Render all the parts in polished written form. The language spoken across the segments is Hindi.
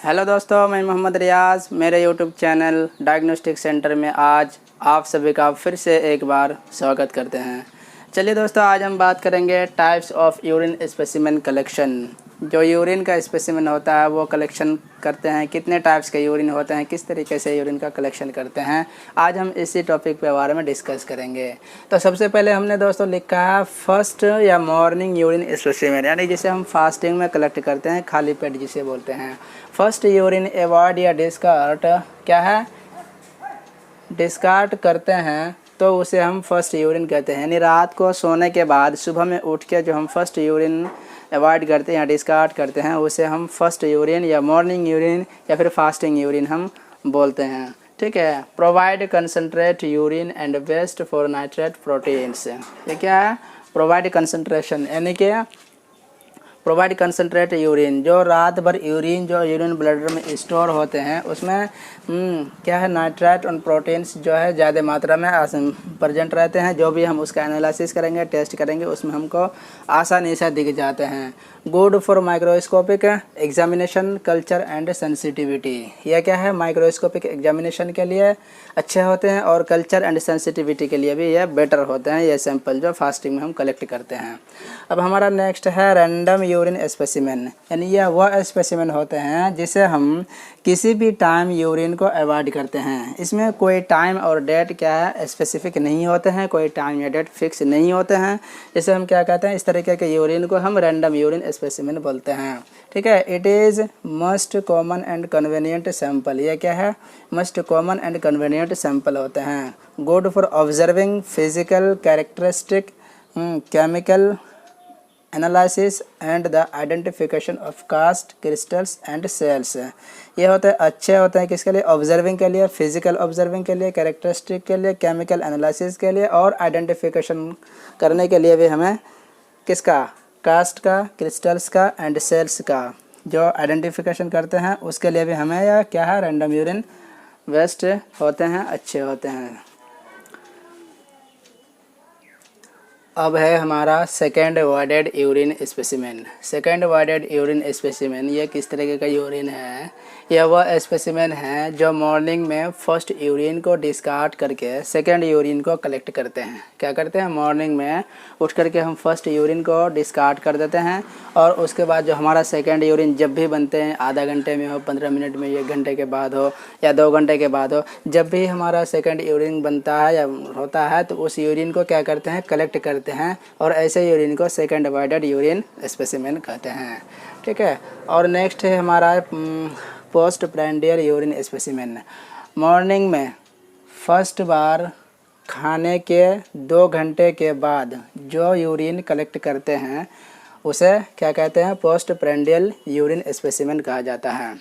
हेलो दोस्तों, मैं मोहम्मद रियाज। मेरे यूट्यूब चैनल डायग्नोस्टिक सेंटर में आज आप सभी का फिर से एक बार स्वागत करते हैं। चलिए दोस्तों, आज हम बात करेंगे types of urine specimen collection. जो यूरिन का स्पेसिमेन होता है वो कलेक्शन करते हैं, कितने टाइप्स के यूरिन होते हैं, किस तरीके से यूरिन का कलेक्शन करते हैं, आज हम इसी टॉपिक के बारे में डिस्कस करेंगे। तो सबसे पहले हमने दोस्तों लिखा है फर्स्ट या मॉर्निंग यूरिन स्पेसिमेन, यानी जिसे हम फास्टिंग में कलेक्ट करते हैं, खाली पेट जिसे बोलते हैं। फर्स्ट यूरिन अवॉइड या डिस्कार्ड क्या है, डिस्कार्ड करते हैं तो उसे हम फर्स्ट यूरिन कहते हैं। यानी रात को सोने के बाद सुबह में उठ के जो हम फर्स्ट यूरिन अवॉइड करते हैं या डिस्कार्ड करते हैं उसे हम फर्स्ट यूरिन या मॉर्निंग यूरिन या फिर फास्टिंग यूरिन हम बोलते हैं। ठीक है। Provide concentrate urine and best for nitrate proteins, ये क्या है, प्रोवाइड कंसनट्रेशन यानी कि प्रोवाइड कंसनट्रेट यूरिन, जो रात भर यूरिन जो यूरिन ब्लडर में स्टोर होते हैं उसमें क्या है, नाइट्रेट और प्रोटीन्स जो है ज़्यादा मात्रा में प्रेजेंट रहते हैं। जो भी हम उसका एनालिसिस करेंगे, टेस्ट करेंगे, उसमें हमको आसानी से दिख जाते हैं। Good for microscopic examination, culture and sensitivity, यह क्या है, माइक्रोस्कोपिक एग्जामिनेशन के लिए अच्छे होते हैं और कल्चर एंड सेंसिटिविटी के लिए भी यह बेटर होते हैं, ये सैंपल जो फास्टिंग में हम कलेक्ट करते हैं। अब हमारा नेक्स्ट है रैंडम यूरिन स्पेसिमेन, यानी यह वह स्पेसिमेन होते हैं जिसे हम किसी भी टाइम यूरिन को अवॉइड करते हैं। इसमें कोई टाइम और डेट क्या है, स्पेसिफिक नहीं होते हैं, कोई टाइम या डेट फिक्स नहीं होते हैं। इसे हम क्या कहते हैं, इस तरीके के यूरिन को हम रैंडम यूरिन स्पेसिमेन बोलते हैं। ठीक है। It is must common and convenient sample, यह क्या है, must common and convenient sample होते हैं। Good for observing physical characteristic, chemical analysis and the identification of cast crystals and cells, ये होते हैं अच्छे होते हैं किसके लिए, ऑब्जर्विंग के लिए, फिजिकल ऑब्जर्विंग के लिए, कैरेक्टरिस्टिक के लिए, केमिकल एनालिसिस के लिए और आइडेंटिफिकेशन करने के लिए भी हमें किसका, कास्ट का, क्रिस्टल्स का एंड सेल्स का जो आइडेंटिफिकेशन करते हैं उसके लिए भी हमें यह क्या है, रैंडम यूरिन बेस्ट होते हैं, अच्छे होते हैं। अब है हमारा second avoided urine specimen. Second avoided urine specimen ये किस तरीके का यूरिन है, यह वह स्पेसिमेन है जो मॉर्निंग में फर्स्ट यूरिन को डिस्कार्ड करके सेकेंड यूरिन को कलेक्ट करते हैं। क्या करते हैं, मॉर्निंग में उठ करके हम फर्स्ट यूरिन को डिस्कार्ड कर देते हैं और उसके बाद जो हमारा सेकेंड यूरिन जब भी बनते हैं, आधा घंटे में हो, 15 मिनट में, 1 घंटे के बाद हो या 2 घंटे के बाद हो, जब भी हमारा सेकेंड यूरिन बनता है या होता है तो उस यूरिन को क्या करते हैं, कलेक्ट करते हैं और ऐसे यूरिन को सेकेंड अवॉइडेड यूरिन स्पेसिमेन कहते हैं। ठीक है। और नेक्स्ट है हमारा post prandial urine specimen. Morning में फर्स्ट बार खाने के 2 घंटे के बाद जो यूरिन कलेक्ट करते हैं उसे क्या कहते हैं, पोस्ट प्रेंडियल यूरिन स्पेसिमेन कहा जाता है,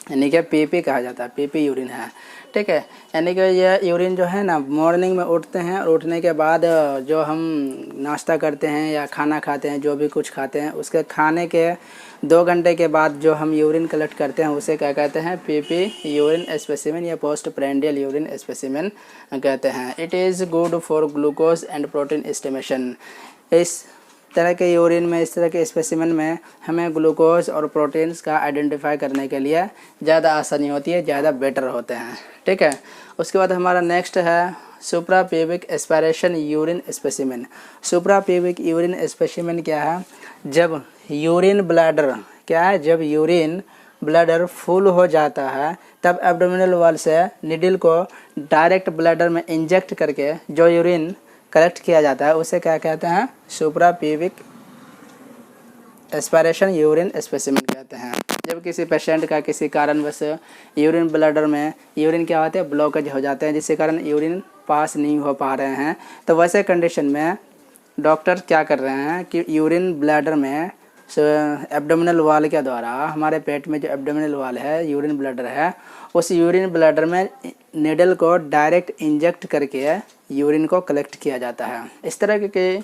यानी कि पीपी कहा जाता है, पीपी यूरिन है। ठीक है। यानी कि यह यूरिन जो है ना, मॉर्निंग में उठते हैं और उठने के बाद जो हम नाश्ता करते हैं या खाना खाते हैं, जो भी कुछ खाते हैं, उसके खाने के 2 घंटे के बाद जो हम यूरिन कलेक्ट करते हैं उसे क्या कहते हैं, पीपी यूरिन स्पेसिमेन या पोस्ट प्रेंडियल यूरिन स्पेसिमेन कहते हैं। It is good for glucose and protein estimation, इस तरह के यूरिन में, इस तरह के स्पेसिमेन में हमें ग्लूकोज और प्रोटीन्स का आइडेंटिफाई करने के लिए ज़्यादा आसानी होती है, ज़्यादा बेटर होते हैं। ठीक है। उसके बाद हमारा नेक्स्ट है suprapubic aspiration urine specimen. Suprapubic urine specimen क्या है, जब यूरिन ब्लैडर क्या है, जब यूरिन ब्लैडर फुल हो जाता है तब एब्डोमिनल वॉल से निडल को डायरेक्ट ब्लैडर में इंजेक्ट करके जो यूरिन कलेक्ट किया जाता है उसे क्या कहते हैं, सुप्राप्यूबिक एस्पिरेशन यूरिन स्पेसिमेन कहते हैं। जब किसी पेशेंट का किसी कारणवश यूरिन ब्लैडर में यूरिन क्या होते हैं, ब्लॉकेज हो जाते हैं, जिसके कारण यूरिन पास नहीं हो पा रहे हैं, तो वैसे कंडीशन में डॉक्टर क्या कर रहे हैं कि यूरिन ब्लैडर में एब्डोमिनल वॉल के द्वारा, हमारे पेट में जो एब्डोमिनल वॉल है, यूरिन ब्लैडर है, उस यूरिन ब्लैडर में निडल को डायरेक्ट इंजेक्ट करके यूरिन को कलेक्ट किया जाता है। इस तरह के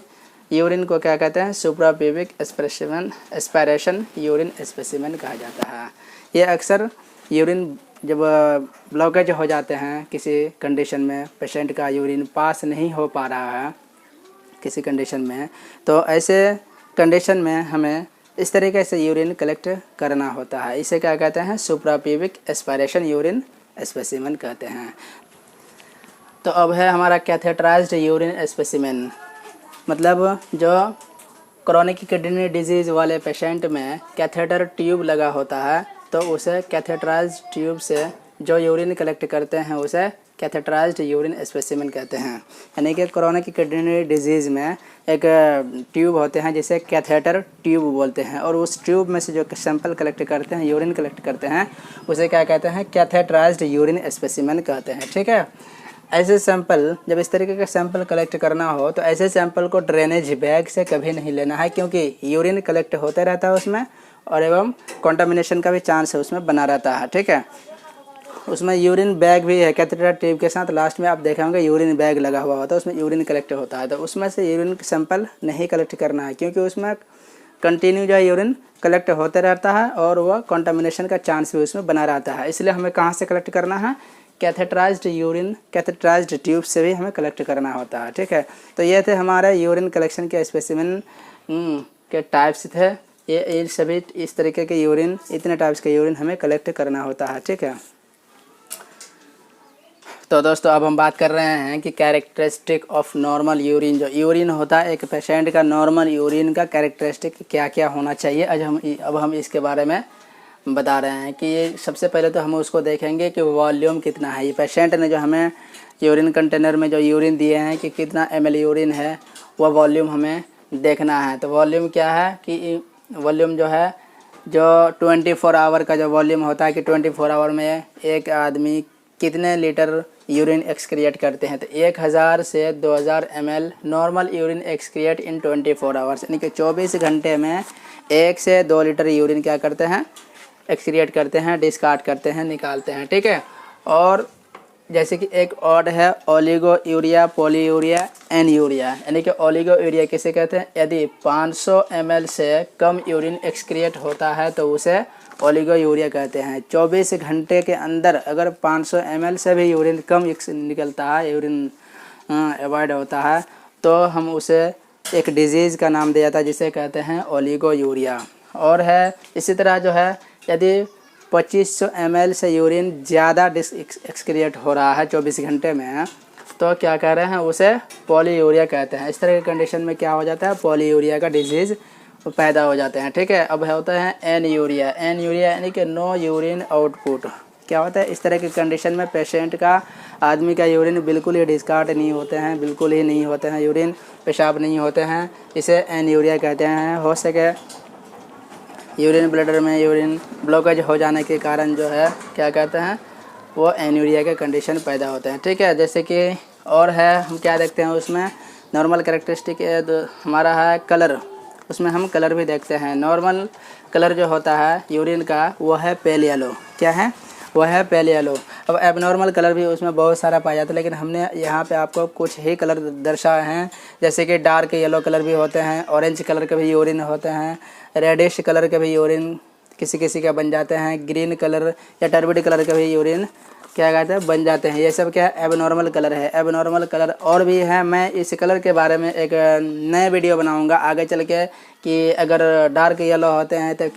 यूरिन को क्या कहते हैं, सुप्राप्यूबिक एस्पिरेशन यूरिन स्पेसिमेन कहा जाता है। ये अक्सर यूरिन जब ब्लॉकेज हो जाते हैं किसी कंडीशन में, पेशेंट का यूरिन पास नहीं हो पा रहा है किसी कंडीशन में, तो ऐसे कंडीशन में हमें इस तरीके से यूरिन कलेक्ट करना होता है। इसे क्या कहते हैं? सुप्राप्यूबिक एस्पिरेशन यूरिन स्पेसिमेन कहते हैं। तो अब है हमारा कैथेटराइज्ड यूरिन स्पेसिमेन, मतलब जो क्रॉनिक किडनी डिजीज़ वाले पेशेंट में कैथेटर ट्यूब लगा होता है तो उसे कैथेटराइज्ड ट्यूब से जो यूरिन कलेक्ट करते हैं उसे कैथेटराइज्ड यूरिन स्पेसिमेन कहते हैं। यानी कि क्रॉनिक किडनी डिजीज़ में एक ट्यूब होते हैं जिसे कैथेटर ट्यूब बोलते हैं, और उस ट्यूब में से जो सैंपल कलेक्ट करते हैं, यूरिन कलेक्ट करते हैं, उसे क्या कहते हैं? कैथेटराइज्ड यूरिन स्पेसिमेन कहते हैं। ठीक है। ऐसे सैंपल, जब इस तरीके का सैंपल कलेक्ट करना हो तो ऐसे सैंपल को ड्रेनेज बैग से कभी नहीं लेना है, क्योंकि यूरिन कलेक्ट होते रहता है उसमें और एवं कंटामिनेशन का भी चांस है उसमें बना रहता है। ठीक है। उसमें यूरिन बैग भी है कैथेटर ट्यूब के साथ, लास्ट में आप देखे होंगे यूरिन बैग लगा हुआ होता है, उसमें यूरिन कलेक्ट होता है। तो उसमें से यूरिन सैंपल नहीं कलेक्ट करना है, क्योंकि उसमें कंटिन्यू जो यूरिन कलेक्ट होते रहता है और वह कंटामिनेशन का चांस भी उसमें बना रहता है। इसलिए हमें कहाँ से कलेक्ट करना है? कैथेटराइज्ड यूरिन, कैथेटराइज्ड ट्यूब से भी हमें कलेक्ट करना होता है। ठीक है। तो ये थे हमारे यूरिन कलेक्शन के स्पेसिमेन के टाइप्स थे। ये सभी इस तरीके के यूरिन, इतने टाइप्स के यूरिन हमें कलेक्ट करना होता है। ठीक है। तो दोस्तों अब हम बात कर रहे हैं कि कैरेक्टरिस्टिक ऑफ नॉर्मल यूरिन। जो यूरिन होता है एक पेशेंट का, नॉर्मल यूरिन का कैरेक्टरिस्टिक क्या क्या होना चाहिए, अब हम इसके बारे में बता रहे हैं कि ये सबसे पहले तो हम उसको देखेंगे कि वॉल्यूम कितना है। ये पेशेंट ने जो हमें यूरिन कंटेनर में जो यूरिन दिए हैं कि कितना ml यूरिन है, वह वॉल्यूम हमें देखना है। तो वॉल्यूम क्या है कि वॉल्यूम जो है, जो 24 आवर का जो वॉल्यूम होता है कि 24 आवर में एक आदमी कितने लीटर यूरिन एक्सक्रिएट करते हैं। तो 1000 से 2000 ml नॉर्मल यूरिन एक्सक्रिएट इन 24 आवर्स, यानी कि 24 घंटे में 1 से 2 लीटर यूरिन क्या करते हैं? एक्सक्रिएट करते हैं, डिस्कार्ड करते हैं, निकालते हैं। ठीक है। और जैसे कि एक और है oliguria, polyuria, anuria. यानी कि ओलिगो यूरिया किसे कहते हैं? यदि 500 ml से कम यूरिन एक्सक्रिएट होता है तो उसे ओलिगो यूरिया कहते हैं। 24 घंटे के अंदर अगर 500 ml से भी यूरिन कम निकलता है, यूरिन अवॉइड होता है, तो हम उसे एक डिजीज़ का नाम दिया था जिसे कहते हैं ओलिगो यूरिया। और है इसी तरह जो है, यदि 2500 ml से यूरिन ज़्यादा एक्सक्रिएट हो रहा है 24 घंटे में, तो क्या कह रहे हैं? उसे पॉली यूरिया कहते हैं। इस तरह की कंडीशन में क्या हो जाता है? पॉली यूरिया का डिजीज़ पैदा हो जाते हैं। ठीक है। अब होता है एन यूरिया। एन यूरिया यानी कि नो यूरिन आउटपुट। क्या होता है? इस तरह की कंडीशन में पेशेंट का, आदमी का यूरिन बिल्कुल ही डिस्कार्ड नहीं होते हैं, बिल्कुल ही नहीं होते हैं, यूरिन पेशाब नहीं होते हैं, इसे एन यूरिया कहते हैं। हो सके यूरिन ब्लडर में यूरिन ब्लॉकेज हो जाने के कारण जो है क्या कहते हैं? वो एन्यूरिया के कंडीशन पैदा होते हैं। ठीक है। जैसे कि और है, हम क्या देखते हैं उसमें? नॉर्मल कैरेक्टरिस्टिक हमारा है कलर, उसमें हम कलर भी देखते हैं। नॉर्मल कलर जो होता है यूरिन का वो है पेल येलो। क्या है? वो है पेल येलो। अब एबनॉर्मल कलर भी उसमें बहुत सारा पाया जाता है, लेकिन हमने यहाँ पे आपको कुछ ही कलर दर्शाए हैं। जैसे कि डार्क येलो कलर भी होते हैं, ऑरेंज कलर के भी यूरिन होते हैं, रेडिश कलर के भी यूरिन किसी किसी का बन जाते हैं, ग्रीन कलर या टर्बिड कलर के भी यूरिन क्या कहते हैं? बन जाते हैं। ये सब क्या है? एबनॉर्मल कलर है। एबनॉर्मल कलर और भी है, मैं इस कलर के बारे में एक नए वीडियो बनाऊंगा आगे चल के कि अगर डार्क येलो होते हैं तो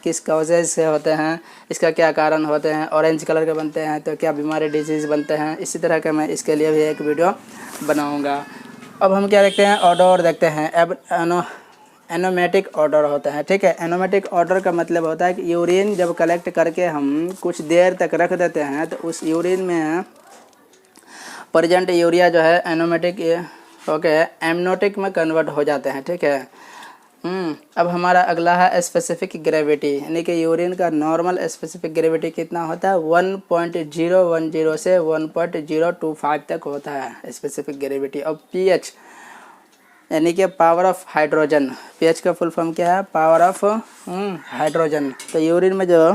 किस कॉजेज से होते हैं, इसका क्या कारण होते हैं, ऑरेंज कलर के बनते हैं तो क्या बीमारी डिजीज़ बनते हैं। इसी तरह का मैं इसके लिए भी एक वीडियो बनाऊंगा। अब हम क्या देखते हैं? ऑर्डर देखते हैं। एनोमेटिक ऑर्डर होता है। ठीक है। एनोमेटिक ऑर्डर का मतलब होता है कि यूरिन जब कलेक्ट करके हम कुछ देर तक रख देते हैं तो उस यूरिन में प्रेजेंट यूरिया जो है एनोमेटिक ओके एमनोटिक में कन्वर्ट हो जाते हैं। ठीक है। अब हमारा अगला है स्पेसिफिक ग्रेविटी, यानी कि यूरिन का नॉर्मल स्पेसिफिक ग्रेविटी कितना होता है? 1.010 से 1.025 तक होता है स्पेसिफिक ग्रेविटी। और पीएच यानी कि पावर ऑफ हाइड्रोजन, पीएच का फुल फॉर्म क्या है? Power of hydrogen. तो यूरिन में जो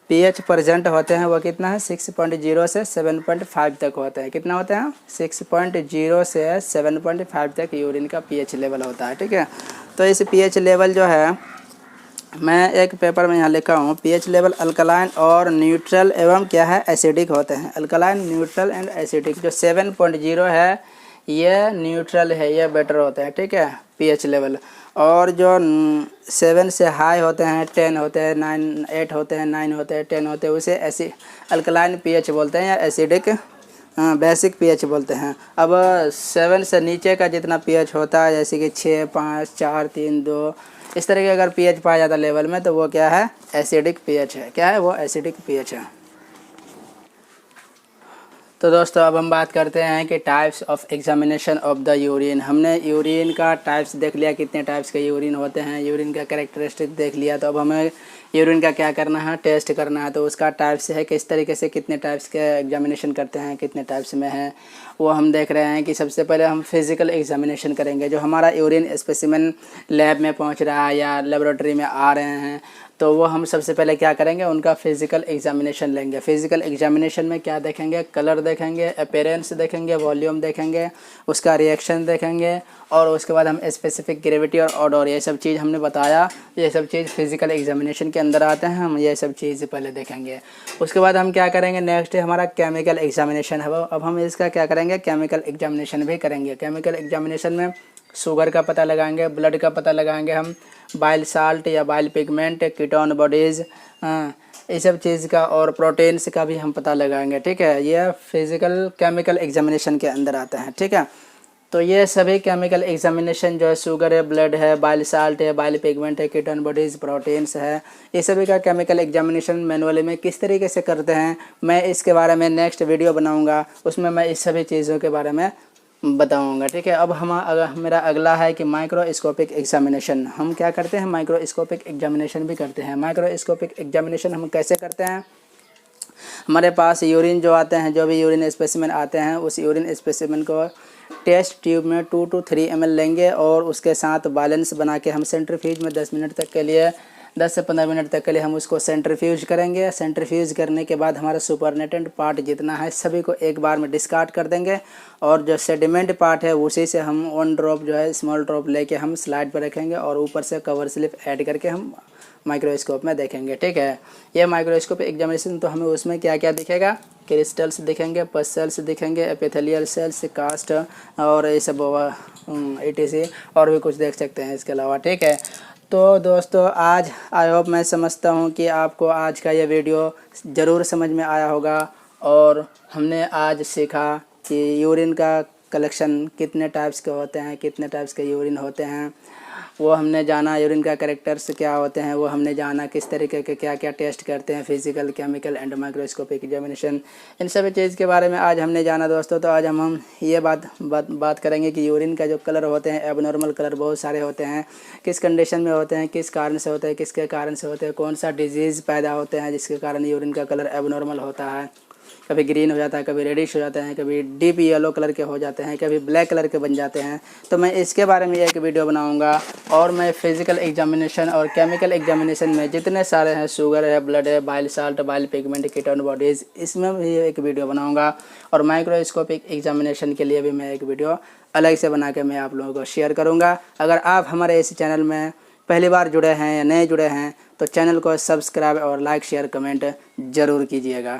पीएच प्रेजेंट होते हैं वो कितना है? 6.0 से 7.5 तक होते हैं। कितना होते हैं? 6.0 से 7.5 तक यूरिन का पीएच लेवल होता है। ठीक है। तो इस पीएच लेवल जो है, मैं एक पेपर में यहाँ लिखा हूँ, पीएच लेवल अल्कलाइन और न्यूट्रल एवं क्या है? एसिडिक होते हैं। Alkaline, neutral and acidic. जो 7.0 है ये न्यूट्रल है, ये बेटर होता है। ठीक है। PH level. और जो 7 से हाई होते हैं, 10 होते हैं, 9 8 होते हैं, 9 होते हैं, 10 होते हैं, उसे अल्कलाइन पीएच बोलते हैं या एसिडिक बेसिक पीएच बोलते हैं। अब 7 से नीचे का जितना पीएच होता है, जैसे कि 6, 5, 4, 3, 2, इस तरह के अगर पीएच पाया जाता है लेवल में, तो वो क्या है? एसिडिक पीएच है। क्या है वो? एसिडिक पीएच है। तो दोस्तों अब हम बात करते हैं कि types of examination of the urine. हमने यूरिन का टाइप्स देख लिया, कितने टाइप्स के यूरिन होते हैं, यूरिन का कैरेक्टरिस्टिक देख लिया। तो अब हमें यूरिन का क्या करना है? टेस्ट करना है। तो उसका टाइप्स है, किस तरीके से कितने टाइप्स के एग्जामिनेशन करते हैं, कितने टाइप्स में है, वो हम देख रहे हैं। कि सबसे पहले हम फिज़िकल एग्जामिनेशन करेंगे। जो हमारा यूरिन स्पेसिमेन लैब में पहुंच रहा है या लेबोरेटरी में आ रहे हैं, तो वो हम सबसे पहले क्या करेंगे? उनका फिज़िकल एग्जामिनेशन लेंगे। फिज़िकल एग्जामिनेशन में क्या देखेंगे? कलर देखेंगे, अपीयरेंस देखेंगे, वॉल्यूम देखेंगे, उसका रिएक्शन देखेंगे, और उसके बाद हम स्पेसिफिक ग्रेविटी और ऑडोर, ये सब चीज़ हमने बताया, ये सब चीज़ फिज़िकल एग्जामिनेशन के अंदर आते हैं। हम ये सब चीज़ पहले देखेंगे। उसके बाद हम क्या करेंगे? नेक्स्ट हमारा केमिकल एग्जामिनेशन है। अब हम इसका क्या करेंगे? केमिकल एग्जामिनेशन भी करेंगे। केमिकल एग्जामिनेशन में शुगर का पता लगाएंगे, ब्लड का पता लगाएंगे हम, बाइल साल्ट या बाइल पिगमेंट, कीटोन बॉडीज़, इस सब चीज़ का, और प्रोटीन्स का भी हम पता लगाएंगे। ठीक है, ये फिज़िकल केमिकल एग्जामिनेशन के अंदर आता है। ठीक है, तो ये सभी केमिकल एग्जामिनेशन जो है, शुगर है, ब्लड है, बाइल साल्ट है, बाइल पिगमेंट है, कीटोन बॉडीज़, प्रोटीन्स है, ये सभी का केमिकल एग्जामिनेशन मैनुअली में किस तरीके से करते हैं, मैं इसके बारे में नेक्स्ट वीडियो बनाऊंगा। उसमें मैं इस सभी चीज़ों के बारे में बताऊंगा। ठीक है, अब मेरा अगला है कि माइक्रोस्कोपिक एग्जामिनेशन। हम क्या करते हैं? माइक्रोस्कोपिक एग्जामिनेशन भी करते हैं। माइक्रोस्कोपिक एग्जामिनेशन हम कैसे करते हैं? हमारे पास यूरिन जो आते हैं, जो भी यूरिन स्पेसिमेन आते हैं, उस यूरिन स्पेसिमेन को टेस्ट ट्यूब में 2 to 3 ml लेंगे, और उसके साथ बैलेंस बना के हम सेंट्रीफ्यूज में 10 मिनट तक के लिए, 10 से 15 मिनट तक के लिए हम उसको सेंट्रीफ्यूज करेंगे। सेंट्रीफ्यूज करने के बाद हमारा सुपरनेटेंट पार्ट जितना है सभी को एक बार में डिस्कार्ड कर देंगे, और जो सेडिमेंट पार्ट है उसी से हम 1 ड्रॉप जो है, स्मॉल ड्रॉप लेके हम स्लाइड पर रखेंगे, और ऊपर से कवर स्लिप ऐड करके हम माइक्रोस्कोप में देखेंगे। ठीक है, ये माइक्रोस्कोप एग्जामिनेशन, तो हमें उसमें क्या क्या दिखेगा? क्रिस्टल्स दिखेंगे, पस सेल्स दिखेंगे, एपिथेलियल सेल्स, कास्ट, और ये सब etc, और भी कुछ देख सकते हैं इसके अलावा। ठीक है, तो दोस्तों आज आई होप, मैं समझता हूँ कि आपको आज का ये वीडियो ज़रूर समझ में आया होगा, और हमने आज सीखा कि यूरिन का कलेक्शन कितने टाइप्स के होते हैं, कितने टाइप्स के यूरिन होते हैं, वो हमने जाना। यूरिन का कैरेक्टर्स क्या होते हैं वो हमने जाना, किस तरीके के क्या क्या टेस्ट करते हैं, physical, chemical and microscopic examination, इन सभी चीज़ के बारे में आज हमने जाना दोस्तों। तो आज हम ये बात करेंगे कि यूरिन का जो कलर होते हैं, एबनॉर्मल कलर बहुत सारे होते हैं, किस कंडीशन में होते हैं, किस कारण से होते हैं, किसके कारण से होते हैं, कौन सा डिजीज़ पैदा होते हैं जिसके कारण यूरिन का कलर एबनॉर्मल होता है। कभी ग्रीन हो जाता है, कभी रेडिश हो जाते हैं, कभी डीप येलो कलर के हो जाते हैं, कभी ब्लैक कलर के बन जाते हैं। तो मैं इसके बारे में एक वीडियो बनाऊंगा, और मैं फिज़िकल एग्जामिनेशन और केमिकल एग्जामिनेशन में जितने सारे हैं, शुगर है, ब्लड है, bile salt, bile pigment, ketone bodies, इसमें भी एक वीडियो बनाऊँगा, और माइक्रोस्कोपिक एग्जामिनेशन के लिए भी मैं एक वीडियो अलग से बना के मैं आप लोगों को शेयर करूँगा। अगर आप हमारे इस चैनल में पहली बार जुड़े हैं या नए जुड़े हैं, तो चैनल को सब्सक्राइब और लाइक, शेयर, कमेंट ज़रूर कीजिएगा।